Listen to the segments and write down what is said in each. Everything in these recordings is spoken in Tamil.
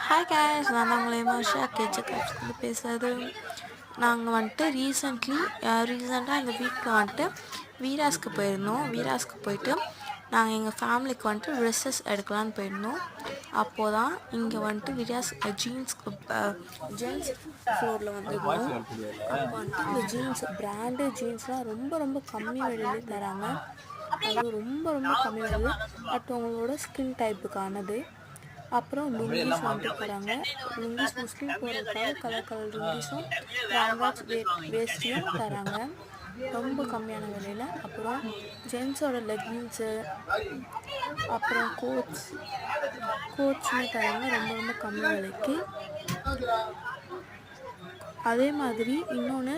ஹாய் கேஸ், நான் தான் உங்களை மாஷா கேட்சு பேசுகிறது. நாங்கள் வந்துட்டு ரீசெண்டாக இந்த வீக்கில் வந்துட்டு வீராஸ்க்கு போயிருந்தோம். வீராஸ்க்கு போயிட்டு நாங்கள் எங்கள் ஃபேமிலிக்கு வந்துட்டு ட்ரெஸ்ஸஸ் எடுக்கலான்னு போயிருந்தோம். அப்போது தான் இங்கே வந்துட்டு வீராஸ் ஜென்ஸ் ஃப்ளோரில் வந்துருக்கோம். அப்போ வந்துட்டு இந்த பிராண்டு ஜீன்ஸ்லாம் ரொம்ப ரொம்ப கம்மி விலையிலே தராங்க. அது ரொம்ப ரொம்ப கம்மி விலை. பட் உங்களோட ஸ்கின் டைப்புக்கானது. அப்புறம் லுங்கிஸ் வந்துட்டு போகிறாங்க. லுங்கிஸ் முஸ்லீம் போகிறதுக்காக கலர் லுங்கிஸும் லேங்காஸ் வேஸ்டியும் தராங்க ரொம்ப கம்மியான விலையில். அப்புறம் ஜென்ஸோட லெகின்ஸு, அப்புறம் கோட்ஸுமே தராங்க ரொம்ப ரொம்ப கம்மி விலைக்கு. அதே மாதிரி இன்னொன்று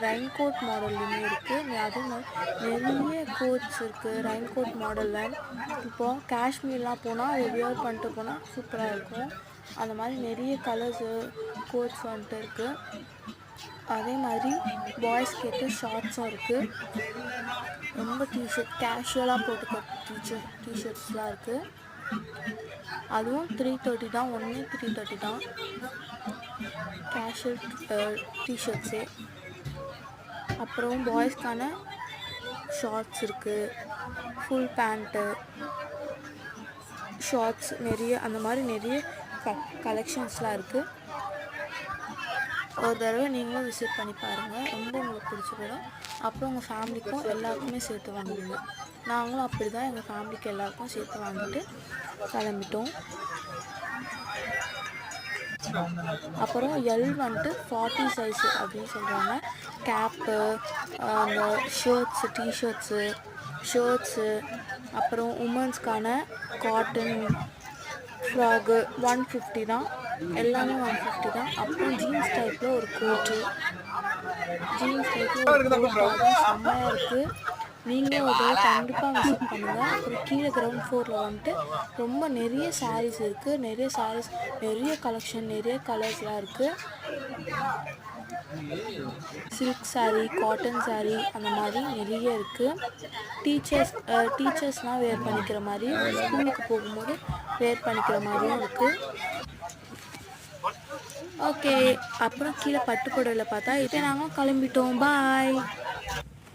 ரெயின் கோட் மாடல்லையுமே இருக்குது. அதே மாதிரி நிறைய கோட்ஸ் இருக்குது ரெயின் கோட் மாடலில். இப்போது காஷ்மீர்லாம் போனால் அதை வியர் பண்ணிட்டு போனால் சூப்பராக இருக்கும். அந்த மாதிரி நிறைய கலர்ஸு கோட்ஸ் வந்துட்டு இருக்குது. அதே மாதிரி பாய்ஸ் கேட்டு ஷார்ட்ஸும் இருக்குது. ரொம்ப டிஷர்ட் கேஷுவலாக போட்டுக்க டிஷர்ட்ஸ்லாம் இருக்குது. அதுவும் 330 தான். 330 தான் கேஷுவல் டிஷர்ட்ஸே. அப்புறம் பாய்ஸ்க்கான ஷார்ட்ஸ் இருக்குது, ஃபுல் பேண்ட்டு, ஷார்ட்ஸ் நிறைய அந்த மாதிரி நிறைய கலெக்ஷன்ஸ்லாம் இருக்குது. ஒரு தடவை நீங்களும் விசிட் பண்ணி பாருங்கள், ரொம்ப உங்களுக்கு பிடிச்சி போயிடும். அப்புறம் உங்கள் ஃபேமிலிக்கும் எல்லாருக்குமே சேர்த்து வாங்குவீங்க. நாங்களும் அப்படி தான் எங்கள் ஃபேமிலிக்கு எல்லாருக்கும் சேர்த்து வாங்கிட்டு கிளம்பிட்டோம். அப்புறம் எல் வந்துட்டு 40 சைஸு அப்படின்னு சொல்கிறாங்க. கேப்பு, அந்த ஷர்ட்ஸு, அப்புறம் உமன்ஸ்க்கான காட்டன் ஃப்ராகு 150 தான். எல்லாமே 150 தான். அப்புறம் ஜீன்ஸ் டைப்பில் ஒரு கோட்டு, செம்மையாக இருக்குது. நீங்களும் ஒரு கண்டிப்பாக விசிட் பண்ணுங்கள். அப்புறம் கீழே கிரவுண்ட் ஃப்ளோரில் வந்துட்டு ரொம்ப நிறைய சாரீஸ் இருக்குது. நிறைய கலெக்ஷன், நிறைய கலர்ஸ்லாம் இருக்குது. சில்க் சாரீ, காட்டன் சாரீ அந்த மாதிரி நிறைய இருக்குது. டீச்சர்ஸ்னால் வேர் பண்ணிக்கிற மாதிரி, ஸ்கூலுக்கு போகும்போது வேர் பண்ணிக்கிற மாதிரியும் இருக்குது. ஓகே, அப்புறம் கீழே பட்டுப்புடவையில் பார்த்தா இப்போ நாங்கள் கிளம்பிட்டோம். பாய்.